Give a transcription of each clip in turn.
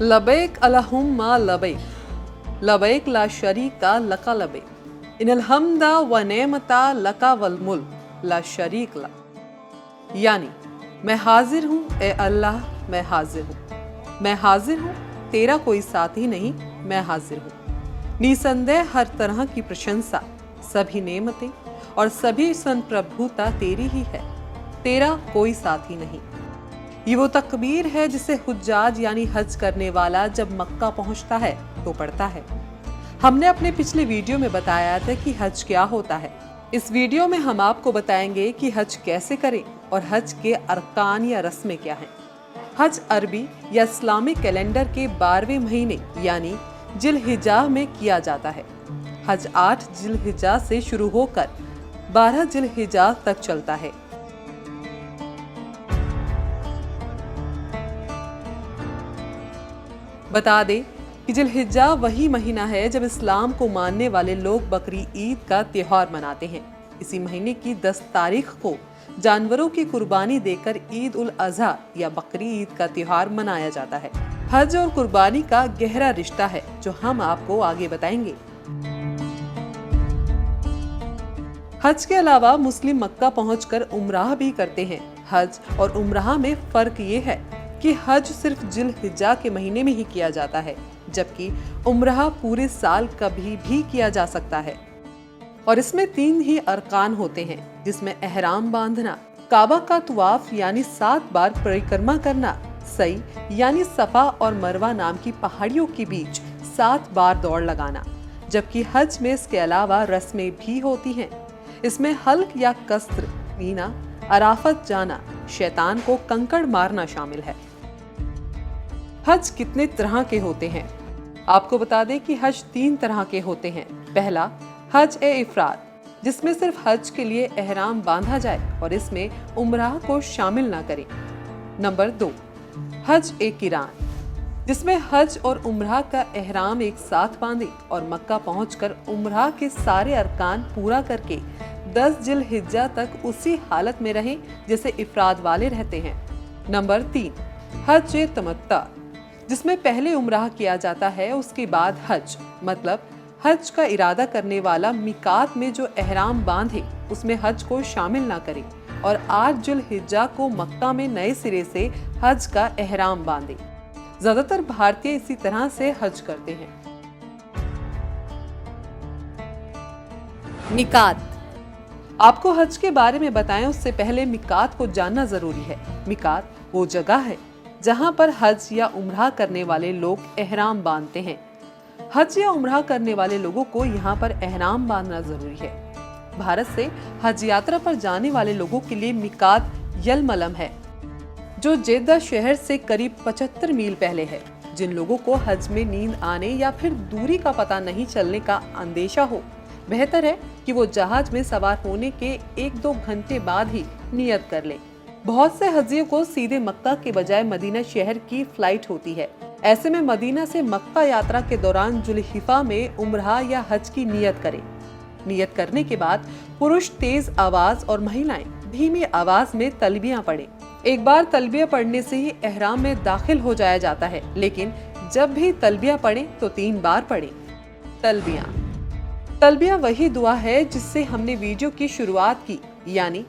लबैक अल्लाहुम्मा लबैक लबैक ला शरीका लका लबैक इनल हम्दा व नेमता लका वल मुल्क ला शरीक ला। यानी मैं हाजिर हूँ ए अल्लाह, मैं हाजिर हूँ, मैं हाजिर हूँ, तेरा कोई साथी नहीं, मैं हाजिर हूँ। निसंदेह हर तरह की प्रशंसा, सभी नेमतें और सभी संप्रभुता तेरी ही है, तेरा कोई साथी नहीं। ये वो तकबीर है जिसे हुज्जाज यानी हज करने वाला जब मक्का पहुंचता है तो पढ़ता है। हमने अपने पिछले वीडियो में बताया था कि हज क्या होता है। इस वीडियो में हम आपको बताएंगे कि हज कैसे करें और हज के अरकान या रस्में क्या हैं। हज अरबी या इस्लामिक कैलेंडर के 12वें महीने यानी जिलहिजा में किया जाता है। हज 8 जिलहिजा से शुरू होकर 12 जिलहिजा तक चलता है। बता दें कि जिलहिज्जा वही महीना है जब इस्लाम को मानने वाले लोग बकरी ईद का त्योहार मनाते हैं। इसी महीने की 10 तारीख को जानवरों की कुर्बानी देकर ईद उल अजहा या बकरी ईद का त्योहार मनाया जाता है। हज और कुर्बानी का गहरा रिश्ता है जो हम आपको आगे बताएंगे। हज के अलावा मुस्लिम मक्का पहुंचकर उम्राह भी करते हैं। हज और उम्राह में फर्क ये है कि हज सिर्फ जिलहिज्जा के महीने में ही किया जाता है, जबकि उम्राह पूरे साल कभी भी किया जा सकता है। और इसमें 3 ही अरकान होते हैं, जिसमें एहराम बांधना, काबा का तुवाफ यानी 7 बार परिक्रमा करना, सई यानी सफा और मरवा नाम की पहाड़ियों के बीच 7 बार दौड़ लगाना। जबकि हज में इसके अलावा रस्में भी होती हैं। इसमें हल्क या कस्र पीना, अराफत जाना, शैतान को कंकड़ मारना शामिल है। हज कितने तरह के होते हैं? आपको बता दें कि हज 3 तरह के होते हैं। पहला हज ए इफराद, जिसमें सिर्फ हज के लिए एहराम बांधा जाए और इसमें उम्राह को शामिल ना करें। नंबर 2 हज ए किरान, जिसमें हज और उम्राह का एहराम एक साथ बांधे और मक्का पहुंचकर उम्राह के सारे अरकान पूरा करके 10 जिलहिज्जा तक उसी हालत में रहें जैसे इफराद वाले रहते हैं। नंबर 3 हज ए तमत्ता, जिसमें पहले उम्राह किया जाता है, उसके बाद हज, मतलब हज का इरादा करने वाला मिकात में जो एहराम बांधे उसमें हज को शामिल ना करे और 8 जिलहिज्जा को मक्का में नए सिरे से हज का एहराम बांधे। ज्यादातर भारतीय इसी तरह से हज करते हैं। मिकात, आपको हज के बारे में बताएं उससे पहले मिकात को जानना जरूरी है। मिकात वो जगह है जहां पर हज या उम्राह करने वाले लोग एहराम बांधते हैं। हज या उम्राह करने वाले लोगों को यहाँ पर एहराम बांधना जरूरी है। भारत से हज यात्रा पर जाने वाले लोगों के लिए मिकात यलमलम है, जो जेद्दा शहर से करीब 75 मील पहले है। जिन लोगों को हज में नींद आने या फिर दूरी का पता नहीं चलने का अंदेशा हो, बेहतर है कि वो जहाज में सवार होने के 1-2 घंटे बाद ही नियत कर ले। बहुत से हजियों को सीधे मक्का के बजाय मदीना शहर की फ्लाइट होती है। ऐसे में मदीना से मक्का यात्रा के दौरान जुल्हिफा में उम्राह या हज की नियत करें। नियत करने के बाद पुरुष तेज आवाज और महिलाएं धीमी आवाज में तलबियां पढ़ें। एक बार तलबिया पढ़ने से ही एहराम में दाखिल हो जाया जाता है, लेकिन जब भी तलबिया पढ़ें तो 3 बार पढ़ें। तलबिया वही दुआ है जिससे हमने वीडियो की शुरुआत की, यानी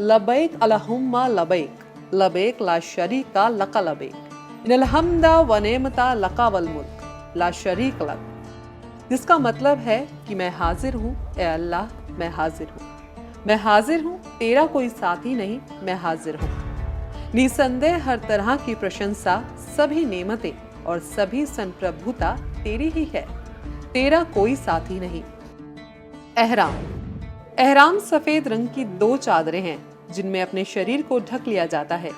लबैक अल्लाहुम्मा लबैक लबैक ला शरीका लका लबैक इनल हम्दा व नेमता लका वल मुल्क ला शरीक लक, जिसका मतलब है कि मैं हाजिर हूँ ए अल्लाह, मैं हाजिर हूँ, मैं हाजिर हूँ, तेरा कोई साथी नहीं, मैं हाजिर हूँ। निसंदेह हर तरह की प्रशंसा, सभी नेमतें और सभी संप्रभुता तेरी ही है, तेरा कोई साथी नहीं। एहराम सफेद रंग की 2 चादरें हैं जिनमें अपने शरीर को ढक लिया जाता है।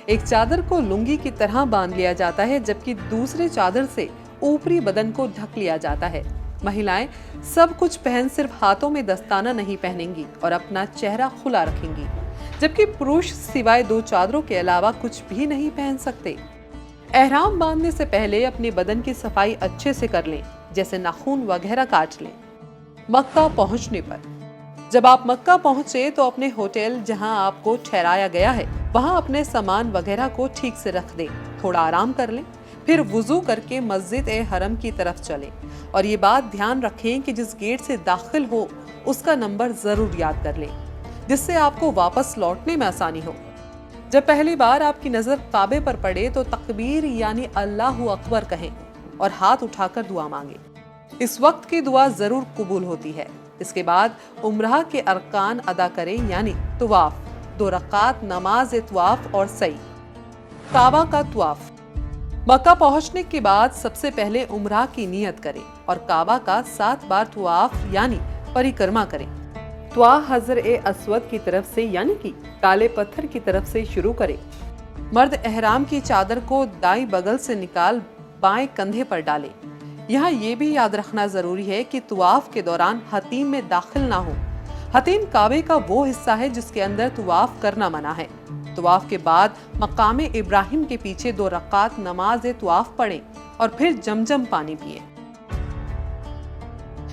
एक चादर को लुंगी की तरह बांध लिया जाता है, जबकि दूसरे चादर से ऊपरी बदन को ढक लिया जाता है। महिलाएं सब कुछ पहन सिर्फ हाथों में दस्ताना नहीं पहनेंगी और अपना चेहरा खुला रखेंगी, जबकि पुरुष सिवाय 2 चादरों के अलावा कुछ भी नहीं पहन सकते। एहराम बांधने से पहले अपने बदन की सफाई अच्छे से कर लें, जैसे नाखून वगैरह काट लें। मक्का पहुंचने पर, जब आप मक्का पहुंचे तो अपने होटल जहां आपको ठहराया गया है वहां अपने सामान वगैरह को ठीक से रख दें, थोड़ा आराम कर लें, फिर वुजू करके मस्जिद ए हरम की तरफ चलें और ये बात ध्यान रखें कि जिस गेट से दाखिल हो उसका नंबर जरूर याद कर लें, जिससे आपको वापस लौटने में आसानी हो। जब पहली बार आपकी नजर काबे पर पड़े तो तकबीर यानी अल्लाहु अकबर कहें और हाथ उठाकर दुआ मांगे। इस वक्त की दुआ जरूर कबूल होती है। इसके बाद उम्राह के अरकान अदा करें यानी तवाफ, 2 रकात नमाज तवाफ और सई। काबा का तवाफ। मक्का पहुंचने के बाद सबसे पहले उम्राह की नियत करें और काबा का 7 बार तवाफ यानी परिक्रमा करें। तवाफ हजर ए अस्वद की तरफ से यानी कि काले पत्थर की तरफ से शुरू करें। मर्द एहराम की चादर को दाईं बगल से निकाल बाएं कंधे पर डालें। यहाँ ये भी याद रखना जरूरी है कि तवाफ के दौरान हतीम में दाखिल ना हो। हतीम काबे का वो हिस्सा है जिसके अंदर तवाफ करना मना है। तवाफ के बाद मकाम इब्राहिम के पीछे 2 रकात नमाज तवाफ पढ़ें और फिर जमजम पानी पिए।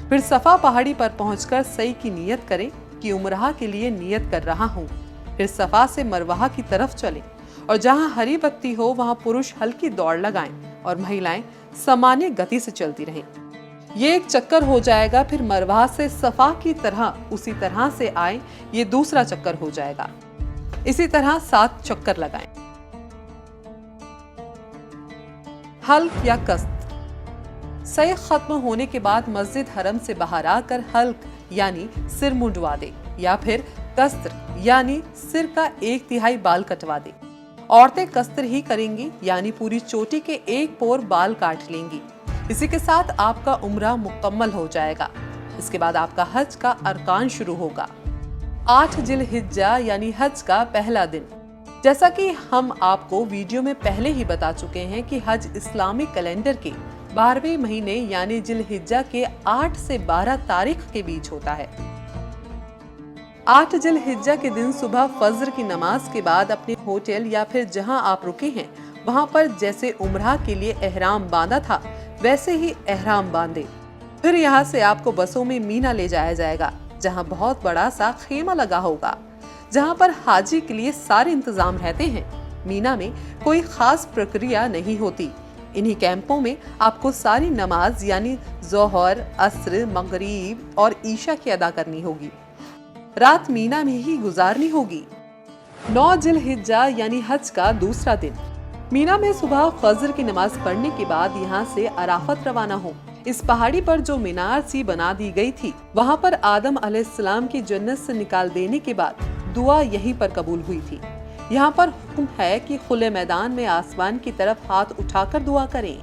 फिर सफा पहाड़ी पर पहुंचकर सई की नियत करें कि उम्राह के लिए नियत कर रहा हूं। फिर सफा से मरवाह की तरफ चलें और जहां हरी बत्ती हो वहां पुरुष हल्की दौड़ लगाएं और महिलाएं सामान्य गति से चलती रहें। ये एक चक्कर हो जाएगा। फिर मरवाह से सफा की तरह उसी तरह से आए, ये दूसरा चक्कर हो जाएगा। इसी तरह 7 चक्कर लगाएं। हल्क या कस्त। सई खत्म होने के बाद मस्जिद हरम से बाहर आकर हल्क यानी सिर मुंडवा दे या फिर कस्त्र यानी सिर का 1/3 बाल कटवा दे। औरतें कस्त्र ही करेंगी यानी पूरी चोटी के 1 पोर बाल काट लेंगी। इसी के साथ आपका उम्रा मुकम्मल हो जाएगा। इसके बाद आपका हज का अरकान शुरू होगा। 8 जिलहिज्जा यानी हज का पहला दिन। जैसा कि हम आपको वीडियो में पहले ही बता चुके हैं कि हज इस्लामिक कैलेंडर के 12वें महीने यानी जिलहिज्जा के 8 से 12 तारीख के बीच होता है। 8 जिलहिज्जा के दिन सुबह फज्र की नमाज के बाद अपने होटल या फिर जहां आप रुके हैं वहां पर जैसे उम्राह के लिए एहराम बांधा था वैसे ही एहराम बांधे। फिर यहाँ से आपको बसों में मीना ले जाया जाएगा जहां बहुत बड़ा सा खेमा लगा होगा, जहां पर हाजी के लिए सारे इंतजाम रहते हैं। मीना में कोई खास प्रक्रिया नहीं होती। इन्हीं कैंपों में आपको सारी नमाज यानी जोहर, अस्र, मगरिब और ईशा की अदा करनी होगी। रात मीना में ही गुजारनी होगी। 9 जिलहिज्जा यानी हज का दूसरा दिन। मीना में सुबह फजर की नमाज पढ़ने के बाद यहाँ से अराफत रवाना हो। इस पहाड़ी पर जो मीनार सी बना दी गई थी वहाँ पर आदम अलैहिस्सलाम की जन्नत से निकाल देने के बाद दुआ यहीं पर कबूल हुई थी। यहाँ पर हुक्म है कि खुले मैदान में आसमान की तरफ हाथ उठाकर दुआ करें।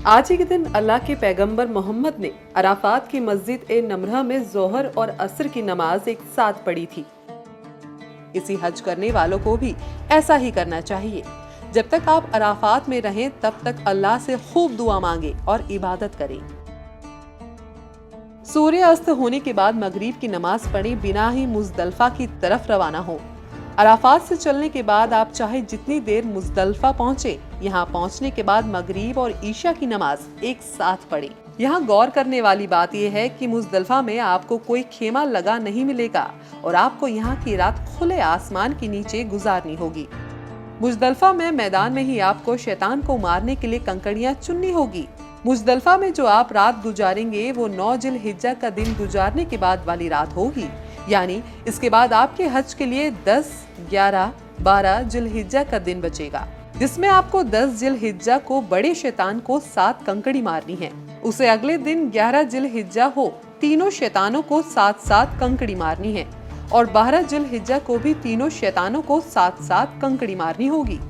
आज ही के दिन अल्लाह के पैगंबर मोहम्मद ने अराफात की मस्जिद ए नमरह में जोहर और असर की नमाज एक साथ पढ़ी थी। इसी हज करने वालों को भी ऐसा ही करना चाहिए। जब तक आप अराफात में रहें तब तक अल्लाह से खूब दुआ मांगे और इबादत करें। सूर्य अस्त होने के बाद मगरिब की नमाज पढ़े बिना ही मुजदलफा की तरफ रवाना हो। अराफात से चलने के बाद आप चाहे जितनी देर मुजदलफा पहुँचे, यहाँ पहुँचने के बाद मगरिब और ईशा की नमाज एक साथ पढ़े। यहाँ गौर करने वाली बात यह है कि मुजदलफा में आपको कोई खेमा लगा नहीं मिलेगा और आपको यहाँ की रात खुले आसमान के नीचे गुजारनी होगी। मुजदलफा में मैदान में ही आपको शैतान को मारने के लिए कंकड़ियाँ चुननी होगी। मुजदलफा में जो आप रात गुजारेंगे वो 9 जिलहिज्जा का दिन गुजारने के बाद वाली रात होगी, यानी इसके बाद आपके हज के लिए 10, 11, 12 जिलहिज्जा का दिन बचेगा, जिसमें आपको 10 जिलहिज्जा को बड़े शैतान को 7 कंकड़ी मारनी है। उसे अगले दिन 11 जिलहिज्जा हो तीनों शैतानों को 7-7 कंकड़ी मारनी है और 12 जिलहिज्जा को भी तीनों शैतानों को 7-7 कंकड़ी मारनी होगी।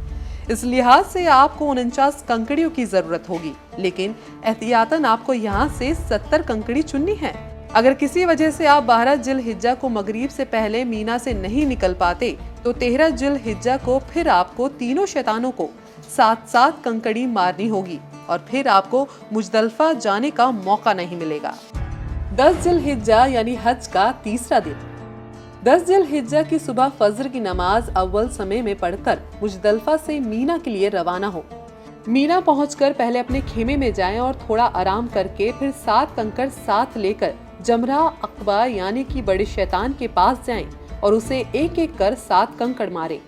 इस लिहाज से आपको 49 कंकड़ियों की जरूरत होगी, लेकिन एहतियातन आपको यहाँ से 70 कंकड़ी चुननी है। अगर किसी वजह से आप 12 जिलहिज्जा को मगरिब से पहले मीना से नहीं निकल पाते तो 13 जिलहिज्जा को फिर आपको तीनों शैतानों को 7-7 कंकड़ी मारनी होगी और फिर आपको मुजदलफा जाने का मौका नहीं मिलेगा। 10 जिलहिज्जा यानी हज का तीसरा दिन। 10 जिलहिज्जा की सुबह फजर की नमाज अव्वल समय में पढ़कर मुजदलफा से मीना के लिए रवाना हो। मीना पहुंचकर पहले अपने खेमे में जाएं और थोड़ा आराम करके फिर 7 कंकड़ साथ लेकर जमरा अकबा यानी कि बड़े शैतान के पास जाएं और उसे एक एक कर 7 कंकड़ मारें।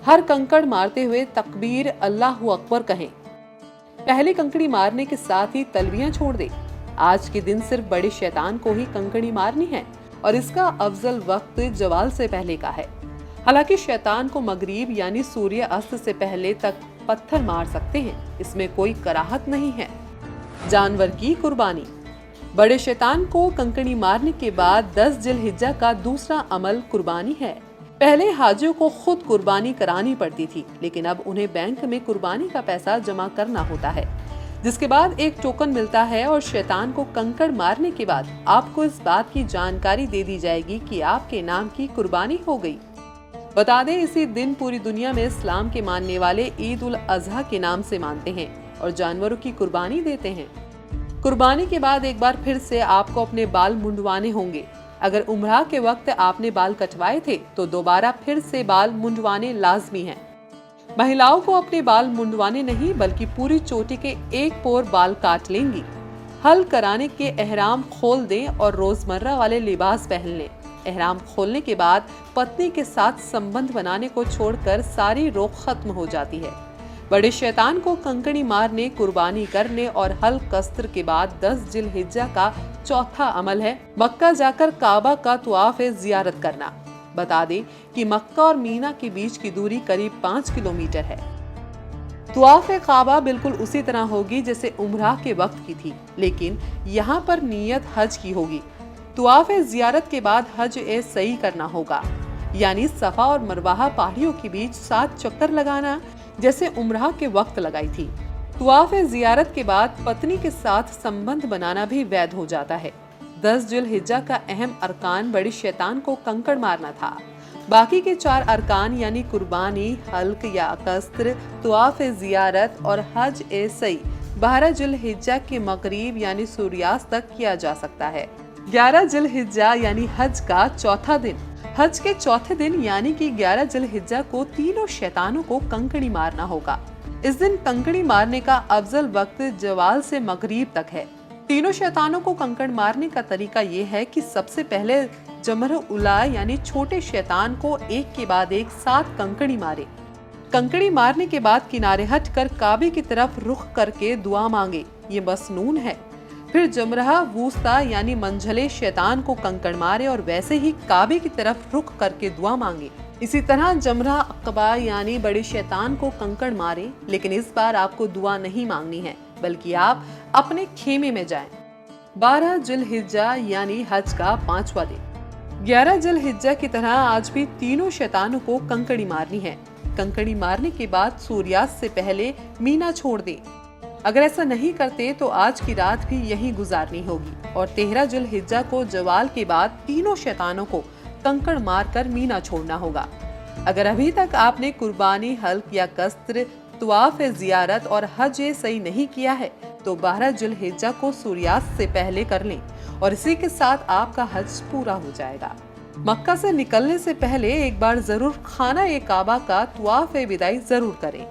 हर कंकड़ मारते हुए तकबीर अल्लाहु अकबर कहें। पहली कंकड़ी मारने के साथ ही तलबियां छोड़ दे। आज के दिन सिर्फ बड़े शैतान को ही कंकड़ी मारनी है और इसका अफजल वक्त जवाल से पहले का है। हालांकि शैतान को मगरिब यानी सूर्य अस्त से पहले तक पत्थर मार सकते हैं, इसमें कोई कराहत नहीं है। जानवर की कुर्बानी। बड़े शैतान को कंकड़ी मारने के बाद 10 जिलहिज्जा का दूसरा अमल कुर्बानी है। पहले हाजियों को खुद कुर्बानी करानी पड़ती थी, लेकिन अब उन्हें बैंक में कुर्बानी का पैसा जमा करना होता है, जिसके बाद एक टोकन मिलता है और शैतान को कंकड़ मारने के बाद आपको इस बात की जानकारी दे दी जाएगी कि आपके नाम की कुर्बानी हो गई। बता दें, इसी दिन पूरी दुनिया में इस्लाम के मानने वाले ईद उल अजहा के नाम से मानते हैं और जानवरों की कुर्बानी देते हैं। कुर्बानी के बाद एक बार फिर से आपको अपने बाल मुंडवाने होंगे। अगर उम्रा के वक्त आपने बाल कटवाए थे तो दोबारा फिर से बाल मुंडवाने लाजमी हैं। महिलाओं को अपने बाल मुंडवाने नहीं बल्कि पूरी चोटी के एक पोर बाल काट लेंगी। हल कराने के एहराम खोल दें और रोजमर्रा वाले लिबास पहन लें। एहराम खोलने के बाद पत्नी के साथ संबंध बनाने को छोड़कर सारी रोक खत्म हो जाती है। बड़े शैतान को कंकड़ी मारने, कुर्बानी करने और हल कस्र के बाद 10 जिलहिज्जा का चौथा अमल है मक्का जाकर काबा का तुआफ जियारत करना। बता दें कि मक्का और मीना के बीच की दूरी करीब 5 किलोमीटर है। तुआफ काबा बिल्कुल उसी तरह होगी जैसे उम्रा के वक्त की थी, लेकिन यहाँ पर नियत हज की होगी। तुआफ जियारत के बाद हज ए सई करना होगा, यानी सफा और मरवाहा पहाड़ियों के बीच 7 चक्कर लगाना जैसे उम्रा के वक्त लगाई थी। तुआफ जियारत के बाद पत्नी के साथ संबंध बनाना भी वैध हो जाता है। 10 जिलहिज्जा का अहम अरकान बड़ी शैतान को कंकड़ मारना था। बाकी के 4 अरकान यानी कुर्बानी, हल्क या कस्र, तुआफ जियारत और हज ए सई 12 जिलहिज्जा के मगरिब यानी सूर्यास्त तक किया जा सकता है। 11 जिलहिज्जा यानी हज का चौथा दिन। हज के चौथे दिन यानी कि 11 जिलहिज्जा को तीनों शैतानों को कंकड़ी मारना होगा। इस दिन कंकड़ी मारने का अफजल वक्त जवाल से मगरिब तक है। तीनों शैतानों को कंकड़ मारने का तरीका ये है कि सबसे पहले जमर उला यानी छोटे शैतान को एक के बाद एक 7 कंकड़ी मारे। कंकड़ी मारने के बाद किनारे हटकर काबे की तरफ रुख करके दुआ मांगे, ये मसनून है। फिर जमरहा वूस्ता यानी मंझले शैतान को कंकड़ मारे और वैसे ही काबे की तरफ रुख करके दुआ मांगे। इसी तरह जमरहा अक़बा यानी बड़े शैतान को कंकड़ मारे, लेकिन इस बार आपको दुआ नहीं मांगनी है बल्कि आप अपने खेमे में जाएं। 12 जिलहिज्जा यानी हज का 5वां दिन। 11 जिलहिज्जा की तरह आज भी तीनों शैतानों को कंकड़ी मारनी है। कंकड़ी मारने के बाद सूर्यास्त से पहले मीना छोड़ दें। अगर ऐसा नहीं करते तो आज की रात भी यहीं गुजारनी होगी और 13 जिलहिज्जा को जवाल के बाद तीनों शैतानों को कंकड़ मारकर मीना छोड़ना होगा। अगर अभी तक आपने कुर्बानी, हल्क या कस्र, तुआफ जियारत और हज सही नहीं किया है तो 12 जिलहिज्जा को सूर्यास्त से पहले कर लें और इसी के साथ आपका हज पूरा हो जाएगा। मक्का से निकलने से पहले एक बार जरूर खाना ए काबा का तुआफ विदाई जरूर करें।